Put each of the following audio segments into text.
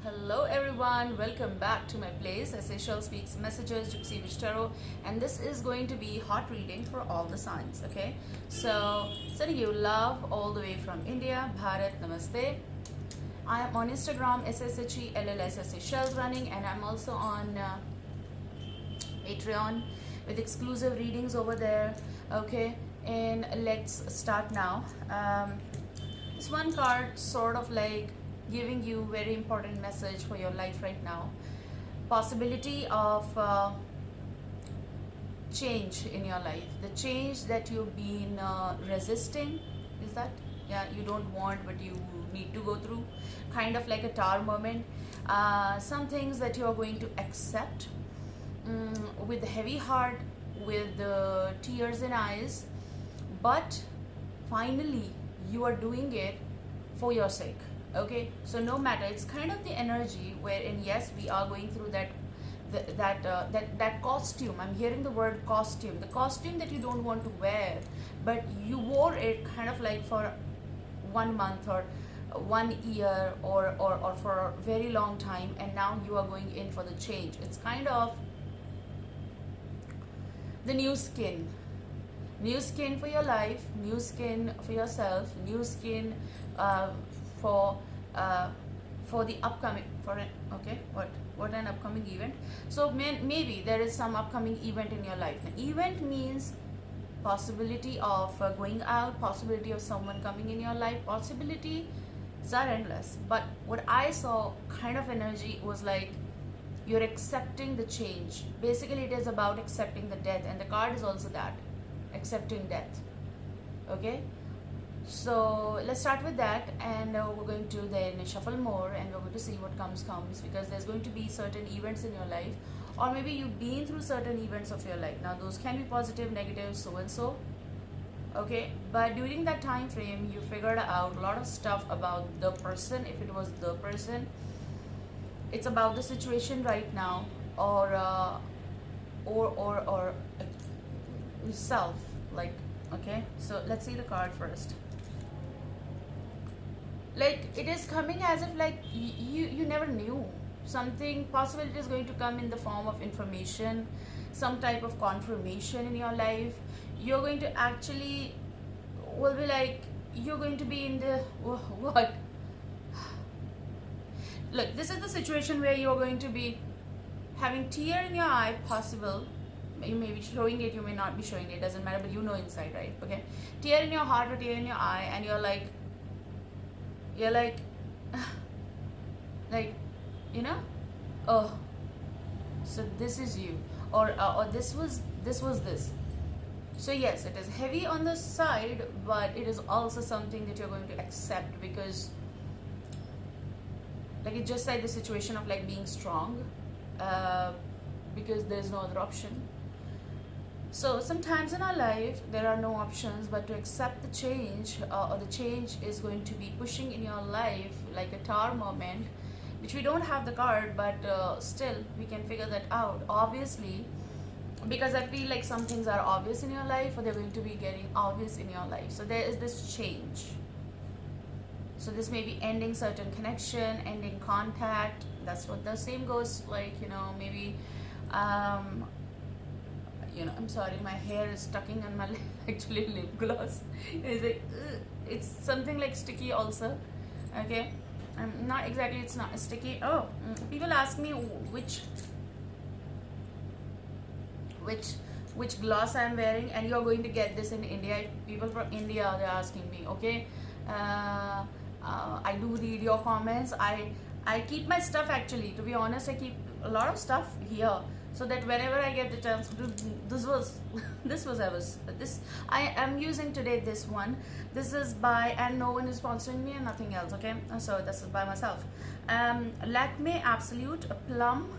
Hello everyone, welcome back to my place. Sashell Speaks Messages, GYPSY Tarot, and this is going to be hot reading for all the signs, okay? So, sending you love all the way from India. Bharat, namaste. I am on Instagram, SSHELLSSHells running, and I'm also on Patreon with exclusive readings over there, okay? And let's start now. This one card sort of like giving you very important message for your life right now. Possibility of change in your life. The change that you've been resisting, is that? Yeah, you don't want but you need to go through. Kind of like a tower moment. Some things that you are going to accept with a heavy heart, with tears in eyes. But finally, you are doing it for your sake. Okay, so no matter, it's kind of the energy wherein yes, we are going through that costume. I'm hearing the word costume, the costume that you don't want to wear, but you wore it kind of like for 1 month or 1 year or for a very long time, and now you are going in for the change. It's kind of the new skin for your life, new skin for yourself, new skin for the upcoming, what an upcoming event. So maybe there is some upcoming event in your life. Now, event means possibility of going out, possibility of someone coming in your life. Possibilities are endless, but what I saw kind of energy was like you're accepting the change. Basically it is about accepting the death, and the card is also that, accepting death. Okay, so let's start with that, and we're going to then shuffle more, and we're going to see what comes, because there's going to be certain events in your life, or maybe you've been through certain events of your life. Now those can be positive, negative, so and so. Okay, but during that time frame you figured out a lot of stuff about the person. If it was the person, it's about the situation right now, or self, like. Okay, so let's see the card first. Like, it is coming as if like you never knew something. Possibility is going to come in the form of information, some type of confirmation in your life. You're going to actually will be like, you're going to be in the what? Look, this is the situation where you're going to be having tear in your eye, possible. You may be showing it, you may not be showing it, doesn't matter, but you know inside, right? Okay, tear in your heart or tear in your eye, and you're like you know, oh, so this is you, or this was this. So yes, it is heavy on the side, but it is also something that you're going to accept, because like it just like the situation of like being strong, because there's no other option. So sometimes in our life there are no options but to accept the change, or the change is going to be pushing in your life like a tower moment, which we don't have the card, but still we can figure that out, obviously, because I feel like some things are obvious in your life, or they're going to be getting obvious in your life. So there is this change. So this may be ending certain connection, ending contact. That's what the same goes like, you know, maybe you know, I'm sorry, my hair is stucking on my actually lip gloss. It's like, it's something like sticky also. Okay, not exactly, it's not sticky. Oh, people ask me which gloss I'm wearing, and you're going to get this in India. People from India, they're asking me. Okay, I do read your comments. I keep my stuff, actually, to be honest. I keep a lot of stuff here, so that whenever I get the chance to I am using today this one. This is by, and no one is sponsoring me and nothing else, okay? So this is by myself. Lakme Absolute Plump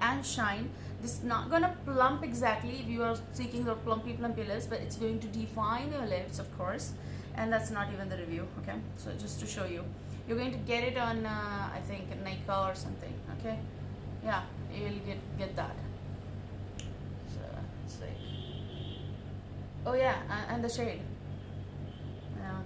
and Shine. This is not gonna plump exactly if you are seeking the plumpy lips, but it's going to define your lips, of course. And that's not even the review, okay? So just to show you, you're going to get it on I think Nika or something, okay? Yeah, you will get that. So let's see. Oh yeah, and the shade.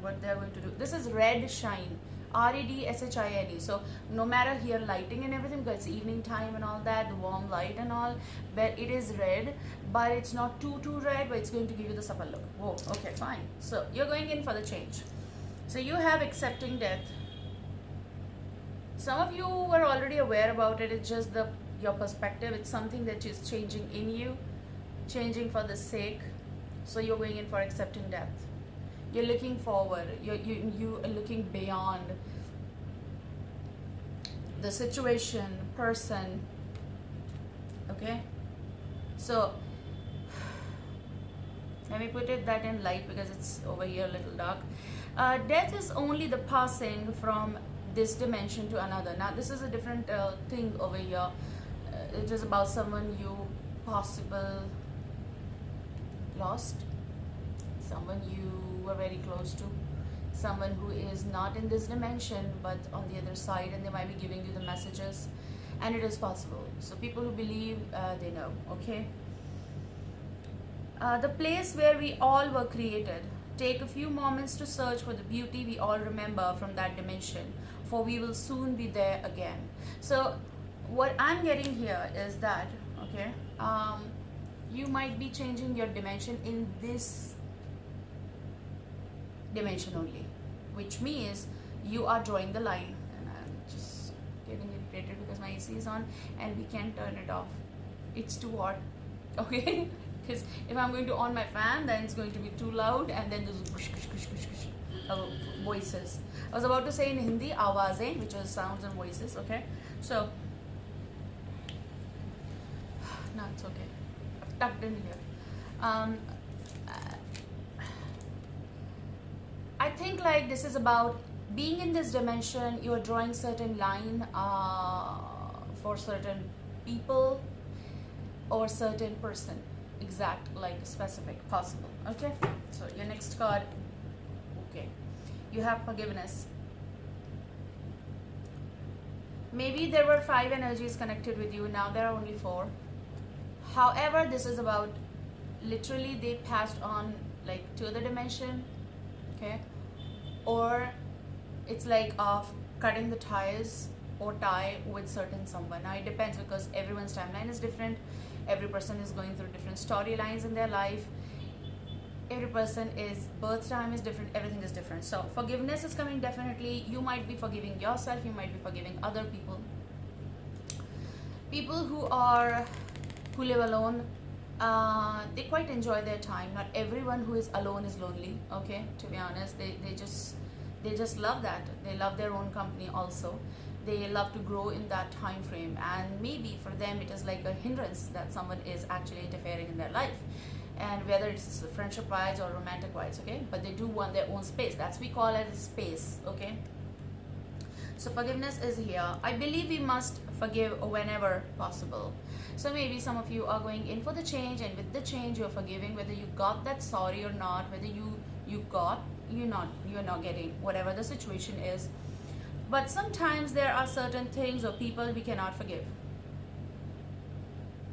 What they're going to do. This is Red Shine. REDSHINE. So no matter here lighting and everything, because it's evening time and all that, the warm light and all, but it is red, but it's not too red, but it's going to give you the supple look. Whoa, okay, fine. So you're going in for the change. So you have accepting death. Some of you were already aware about it. It's just your perspective. It's something that is changing in you, changing for the sake. So you're going in for accepting death. You're looking forward. You are looking beyond the situation, person. Okay. So let me put it that in light because it's over here a little dark. Death is only the passing from this dimension to another. Now this is a different thing over here. It is about someone you possible lost, someone you were very close to, someone who is not in this dimension but on the other side, and they might be giving you the messages, and it is possible. So people who believe, they know. Okay. The place where we all were created. Take a few moments to search for the beauty we all remember from that dimension, for we will soon be there again. So what I'm getting here is that, okay, you might be changing your dimension in this dimension only, which means you are drawing the line. And I'm just getting irritated because my AC is on and we can't turn it off. It's too hot. Okay. Because if I'm going to on my fan, then it's going to be too loud, and then there's voices. I was about to say in Hindi, awazein, which is sounds and voices. Okay, so no, it's okay. I've tucked in here. I think like this is about being in this dimension. You are drawing certain line for certain people or certain person. Exact, like specific, possible. Okay, so your next card. Okay, you have forgiveness. Maybe there were 5 energies connected with you, now there are only 4. However, this is about literally they passed on like to the dimension. Okay, or it's like of cutting the ties or tie with certain someone. Now it depends because everyone's timeline is different. Every person is going through different storylines in their life. Every person is birth time is different. Everything is different. So forgiveness is coming definitely. You might be forgiving yourself. You might be forgiving other people. People who live alone, they quite enjoy their time. Not everyone who is alone is lonely. Okay, to be honest, they just love that. They love their own company also. They love to grow in that time frame, and maybe for them it is like a hindrance that someone is actually interfering in their life, and whether it's friendship wise or romantic wise. Okay, but they do want their own space. That's we call as space. Okay, so forgiveness is here. I believe we must forgive whenever possible. So maybe some of you are going in for the change, and with the change you're forgiving, whether you got that sorry or not, whether you're not getting, whatever the situation is. But sometimes there are certain things or people we cannot forgive.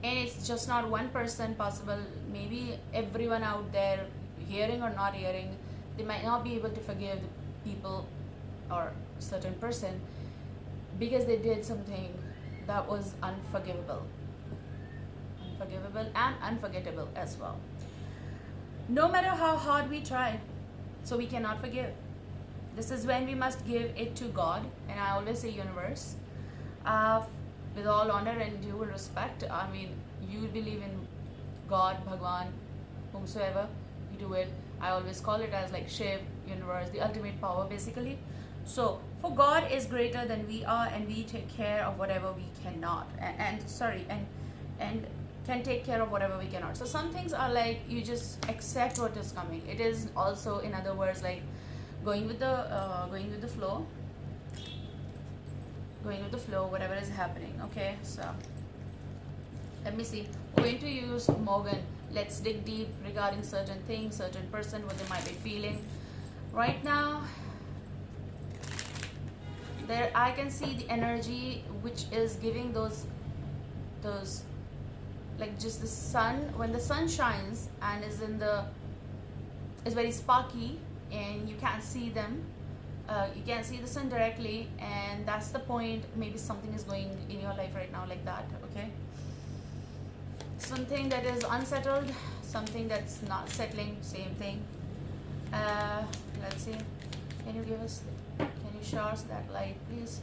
And it's just not one person possible. Maybe everyone out there, hearing or not hearing, they might not be able to forgive the people or certain person because they did something that was unforgivable. Unforgivable and unforgettable as well. No matter how hard we try, so we cannot forgive. This is when we must give it to God, and I always say universe, with all honor and due respect. I mean, you believe in God, Bhagwan, whomsoever, you do it. I always call it as like Shiv, universe, the ultimate power basically. So, for God is greater than we are, and we take care of whatever we cannot. And can take care of whatever we cannot. So some things are like you just accept what is coming. It is also, in other words, like going with the flow, whatever is happening. Okay, so let me see. We're going to use Morgan. Let's dig deep regarding certain things, certain person, what they might be feeling right now. There I can see the energy which is giving those like just the sun. When the sun shines and is very sparky and you can't see them, You can see the sun directly, and that's the point. Maybe something is going in your life right now like that, okay? Something that is unsettled, something that's not settling, same thing. Let's see. Can you give us, can you show us that light, please?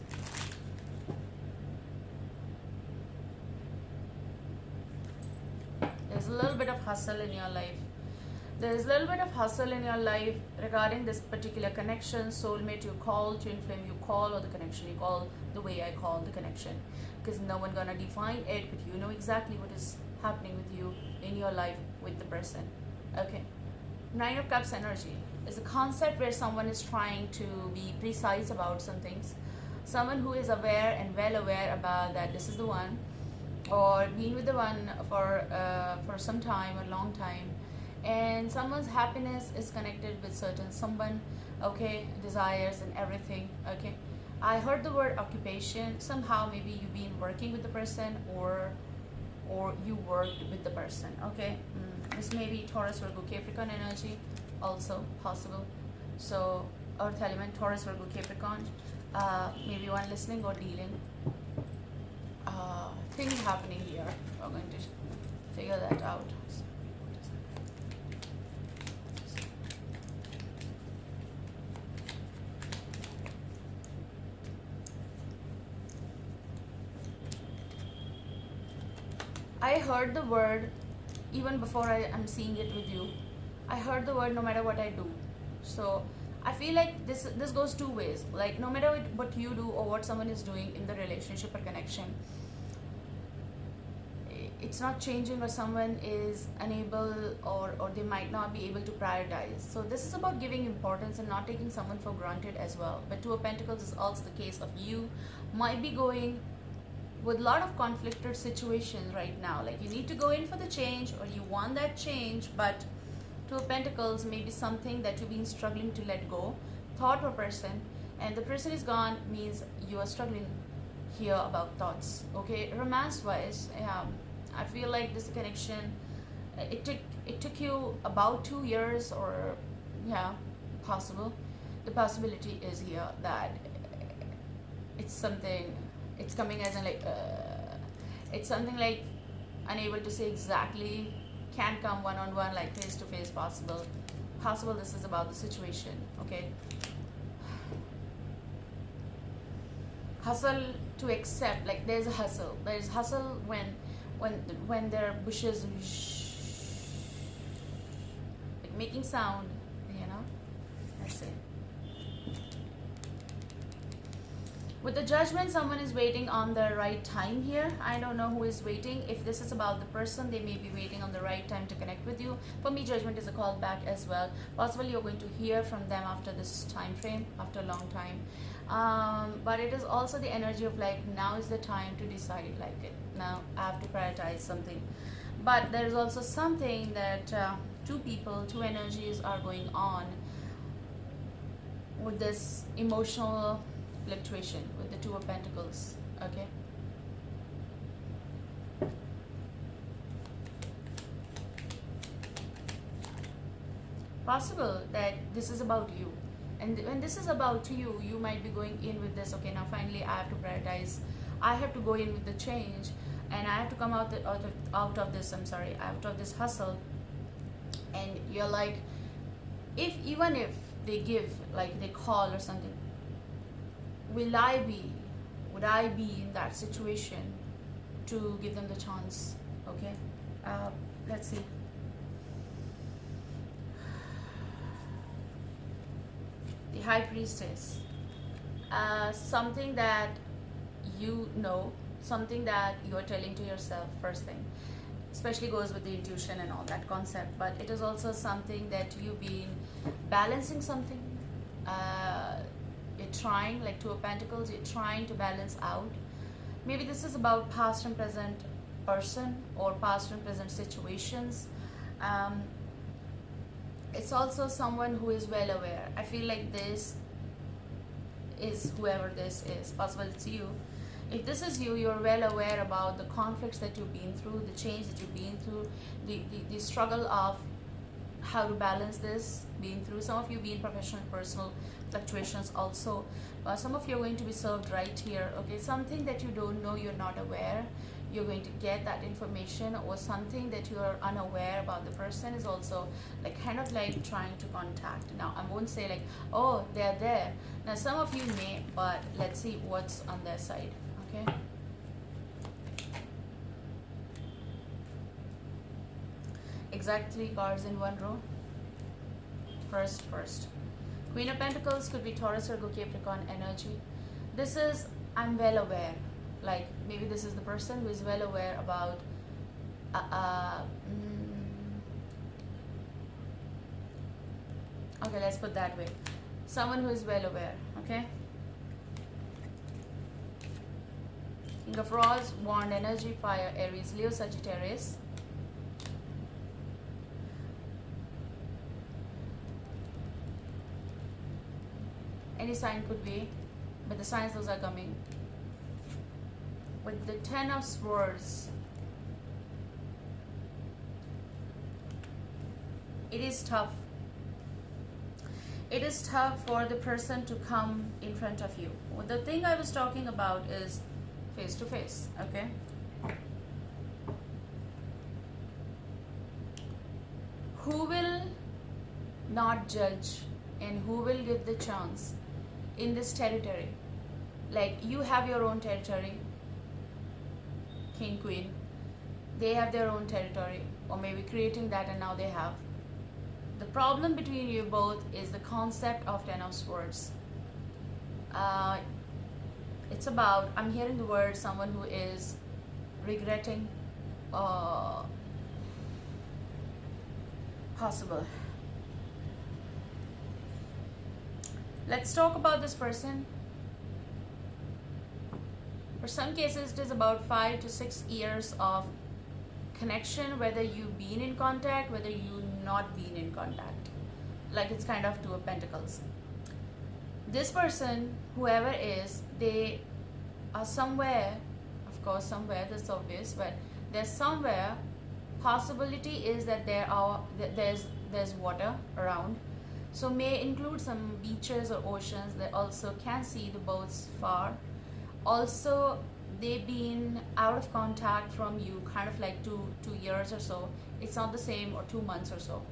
There's a little bit of hustle in your life. There's a little bit of hustle in your life regarding this particular connection, soulmate you call, twin flame you call, or the connection you call, the way I call the connection. Because no one gonna define it, but you know exactly what is happening with you in your life with the person. Okay. 9 of Cups energy is a concept where someone is trying to be precise about some things. Someone who is aware and well aware about that this is the one, or being with the one for some time, a long time, and someone's happiness is connected with certain someone, okay, desires and everything, okay. I heard the word occupation. Somehow maybe you've been working with the person, or you worked with the person, okay. This may be Taurus, Virgo, Capricorn energy, also possible. So earth element, Taurus, Virgo, Capricorn, maybe one listening or dealing. Things happening here. We're going to figure that out. I heard the word, even before I'm seeing it with you, I heard the word no matter what I do. So I feel like this goes two ways. Like no matter what you do or what someone is doing in the relationship or connection, it's not changing, or someone is unable, or they might not be able to prioritize. So this is about giving importance and not taking someone for granted as well. But Two of Pentacles is also the case of you might be going with a lot of conflicted situations right now. Like you need to go in for the change, or you want that change, but Two of Pentacles may be something that you've been struggling to let go, thought or person, and the person is gone means you are struggling here about thoughts, okay. Romance wise, I feel like this connection, it took you about 2 years, or yeah, possible. The possibility is here that it's something, it's coming as in like it's something like unable to say exactly, can come one-on-one, like face-to-face, possible. This is about the situation, okay. Hustle to accept, like there's a hustle. There's hustle when there are bushes like making sound, you know. That's it. With the Judgment, someone is waiting on the right time here. I don't know who is waiting. If this is about the person, they may be waiting on the right time to connect with you. For me, Judgment is a call back as well. Possibly you're going to hear from them after this time frame, after a long time. But it is also the energy of like, now is the time to decide, like it. Now I have to prioritize something. But there is also something that two people, two energies are going on with this emotional fluctuation with the Two of Pentacles, okay. Possible that this is about you, and when this is about you, you might be going in with this, okay, now finally I have to prioritize, I have to go in with the change, and I have to come out of this, I'm sorry, out of this hustle. And you're like, even if they give, like they call or something, would I be in that situation to give them the chance, okay. Let's see. The High Priestess, something that you know, something that you are telling to yourself, first thing, especially goes with the intuition and all that concept, but it is also something that you've been balancing something. You're trying, like Two of Pentacles, you're trying to balance out. Maybe this is about past and present person, or past and present situations. It's also someone who is well aware. I feel like this is whoever this is, possible it's you. If this is you, you're well aware about the conflicts that you've been through, the change that you've been through, the struggle of how to balance this, been through. Some of you been professional personal fluctuations also. Some of you are going to be served right here. Okay, something that you don't know, you're not aware, you're going to get that information, or something that you are unaware about the person is also like kind of like trying to contact. Now I won't say like, oh, they're there. Now some of you may, but let's see what's on their side. Okay, exactly, cards in one row. First Queen of Pentacles could be Taurus or Capricorn energy. This is, I'm well aware, like maybe this is the person who is well aware about okay, let's put that way, someone who is well aware. Okay, King of Rods, Wand energy, fire, Aries, Leo, Sagittarius. Any sign could be, but the signs those are coming. With the Ten of Swords, it is tough. It is tough for the person to come in front of you. Well, the thing I was talking about is face to face. Okay, who will not judge and who will give the chance in this territory? Like, you have your own territory, King, Queen, they have their own territory, or maybe creating that, and now they have. The problem between you both is the concept of Ten of Swords. It's about, I'm hearing the word someone who is regretting, possible. Let's talk about this person. For some cases, it is about 5 to 6 years of connection, whether you've been in contact, whether you not been in contact. Like, it's kind of Two of Pentacles. This person, whoever is, they are somewhere, of course somewhere, that's obvious, but there's somewhere, possibility is that there's water around. So may include some beaches or oceans. They also can see the boats far. Also, they've been out of contact from you kind of like two years or so. It's not the same, or 2 months or so.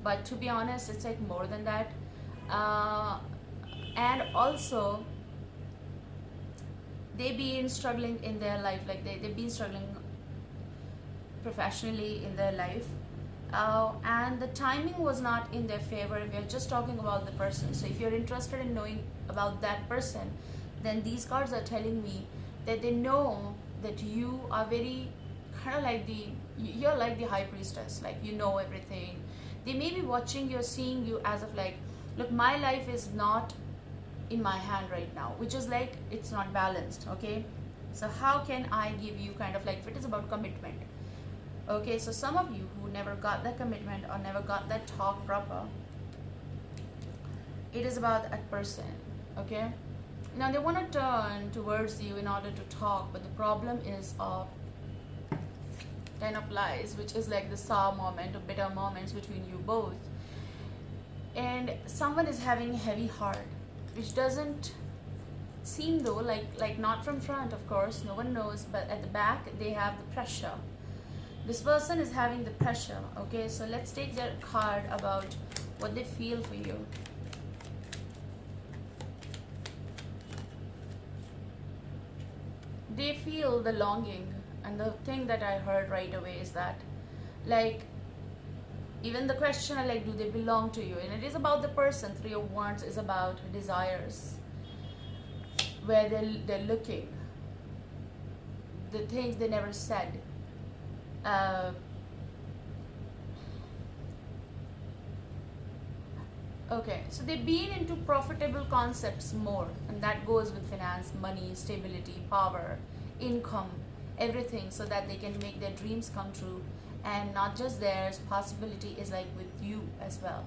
But to be honest, it's like more than that. And also, they've been struggling in their life. Like they've been struggling professionally in their life. And the timing was not in their favor. We are just talking about the person. So if you're interested in knowing about that person, then these cards are telling me that they know that you are very kind of like you're like the high priestess, like you know everything. They may be watching you, seeing you as of like, look, my life is not in my hand right now, which is like, it's not balanced. Okay, so how can I give you kind of like, if it is about commitment. Okay, so some of you who never got that commitment or never got that talk proper, it is about that person. Okay, now they want to turn towards you in order to talk, but the problem is of Ten of Lies, which is like the sour moment or bitter moments between you both. And someone is having a heavy heart, which doesn't seem though, like not from front, of course, no one knows, but at the back they have the pressure. This person is having the pressure. Okay, so let's take their card about what they feel for you. They feel the longing, and the thing that I heard right away is that, like, even the question like, do they belong to you? And it is about the person. Three of Wands is about desires, where they're looking, the things they never said. Okay, so they've been into profitable concepts more, and that goes with finance, money, stability, power, income, everything, so that they can make their dreams come true. And not just theirs, possibility is like with you as well.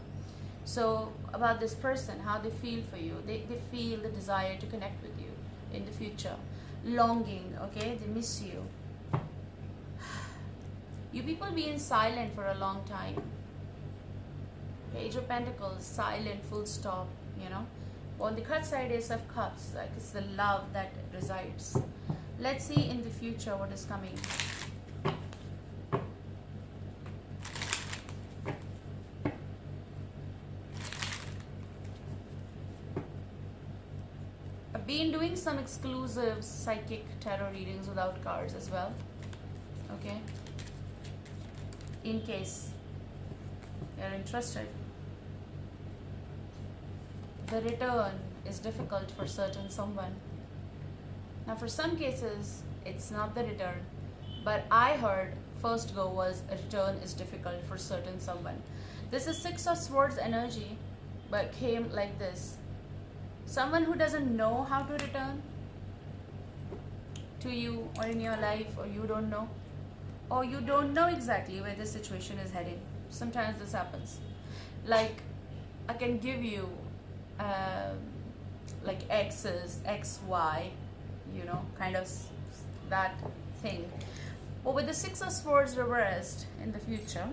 So about this person, how they feel for you, they feel the desire to connect with you in the future, longing. Okay, they miss you. You people being silent for a long time. Page of Pentacles, silent, full stop, you know. On the cut side, Ace of Cups, like it's the love that resides. Let's see in the future what is coming. I've been doing some exclusive psychic tarot readings without cards as well. Okay. In case you're interested. The return is difficult for certain someone. Now for some cases, it's not the return. But I heard first go was a return is difficult for certain someone. This is Six of Swords energy, but came like this. Someone who doesn't know how to return to you or in your life, or you don't know. Or you don't know exactly where the situation is heading. Sometimes this happens. Like, I can give you like X's, XY, you know, kind of that thing. But with the Six of Swords reversed in the future,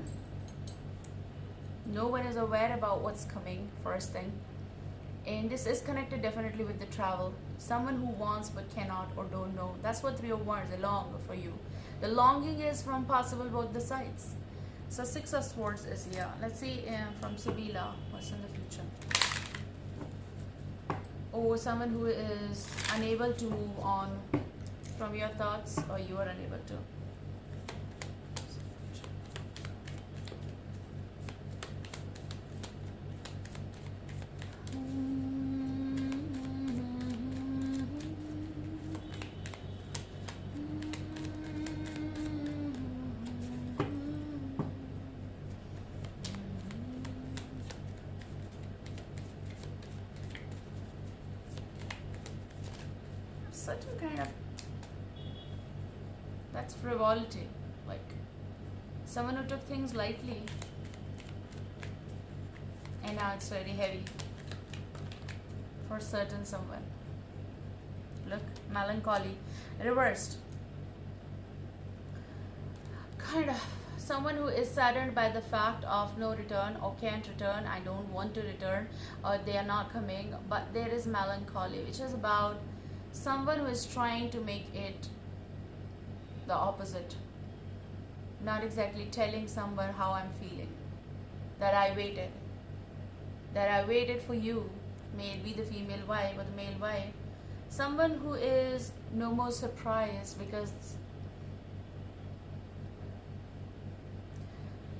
no one is aware about what's coming, first thing. And this is connected definitely with the travel. Someone who wants but cannot or don't know. That's what Three of Wands, the long for you. The longing is from possible both the sides. So Six of Swords is here. Let's see from Sibila what's in the future. Or someone who is unable to move on from your thoughts, or you are unable to. Certain kind of, that's frivolity, like someone who took things lightly and now it's very heavy for certain someone. Look, melancholy reversed, kind of someone who is saddened by the fact of no return or can't return. I don't want to return, or they are not coming, but there is melancholy, which is about someone who is trying to make it the opposite. Not exactly telling someone how I'm feeling. That I waited for you. May it be the female wife or the male wife. Someone who is no more surprised because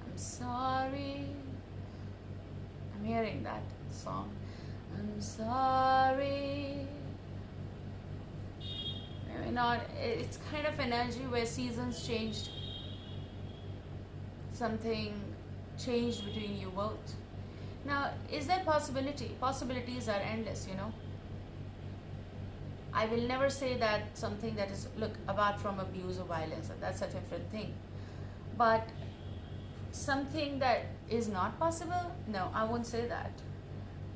I'm sorry. I'm hearing that song. I'm sorry. Maybe not. It's kind of energy where seasons changed. Something changed between you both. Now, is there possibility? Possibilities are endless, you know. I will never say that something that is, look, apart from abuse or violence, that's a different thing. But something that is not possible? No, I won't say that.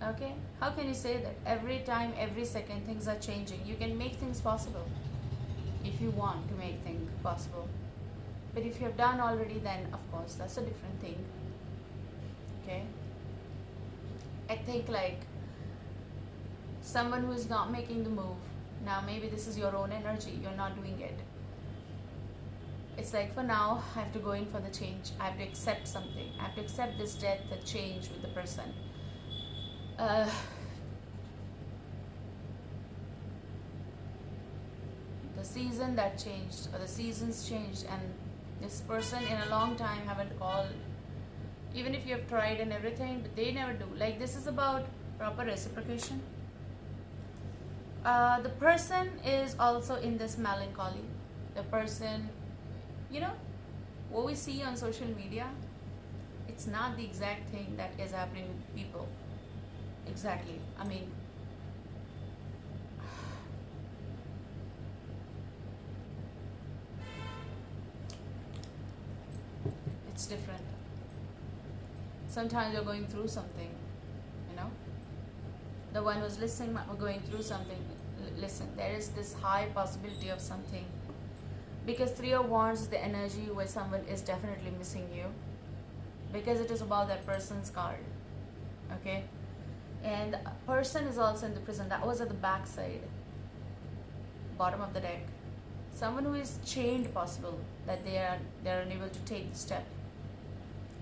Okay? How can you say that? Every time, every second, things are changing. You can make things possible if you want to make things possible. But if you have done already, then of course that's a different thing. Okay? I think like someone who is not making the move. Now maybe this is your own energy. You're not doing it. It's like for now, I have to go in for the change. I have to accept something. I have to accept this death, the change with the person. The season that changed, or the seasons changed, and this person in a long time haven't called. Even if you have tried and everything, but they never do. Like this is about proper reciprocation. The person is also in this melancholy. The person, you know, what we see on social media, it's not the exact thing that is happening with people. Exactly. I mean, it's different. Sometimes you're going through something, you know. The one who's listening might be going through something. Listen, there is this high possibility of something. Because Three of Wands is the energy where someone is definitely missing you. Because it is about that person's card. okay? And the person is also in the prison. That was at the back side, bottom of the deck. Someone who is chained, possible that they're unable to take the step.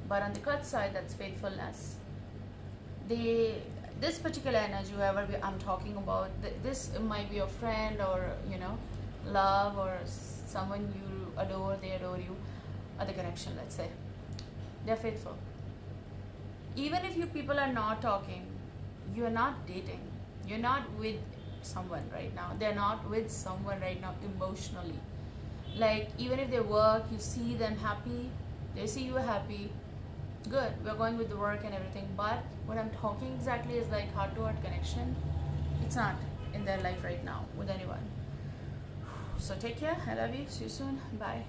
But on the cut side, that's faithfulness. This particular energy, whoever I'm talking about, this might be a friend, or you know, love, or someone you adore, they adore you, or the connection, let's say. They're faithful. Even if you people are not talking, you're not dating, you're not with someone right now, they're not with someone right now emotionally. Like, even if they work, you see them happy, they see you happy, good, we're going with the work and everything. But what I'm talking exactly is like heart to heart connection. It's not in their life right now with anyone. So take care, I love you, see you soon, bye.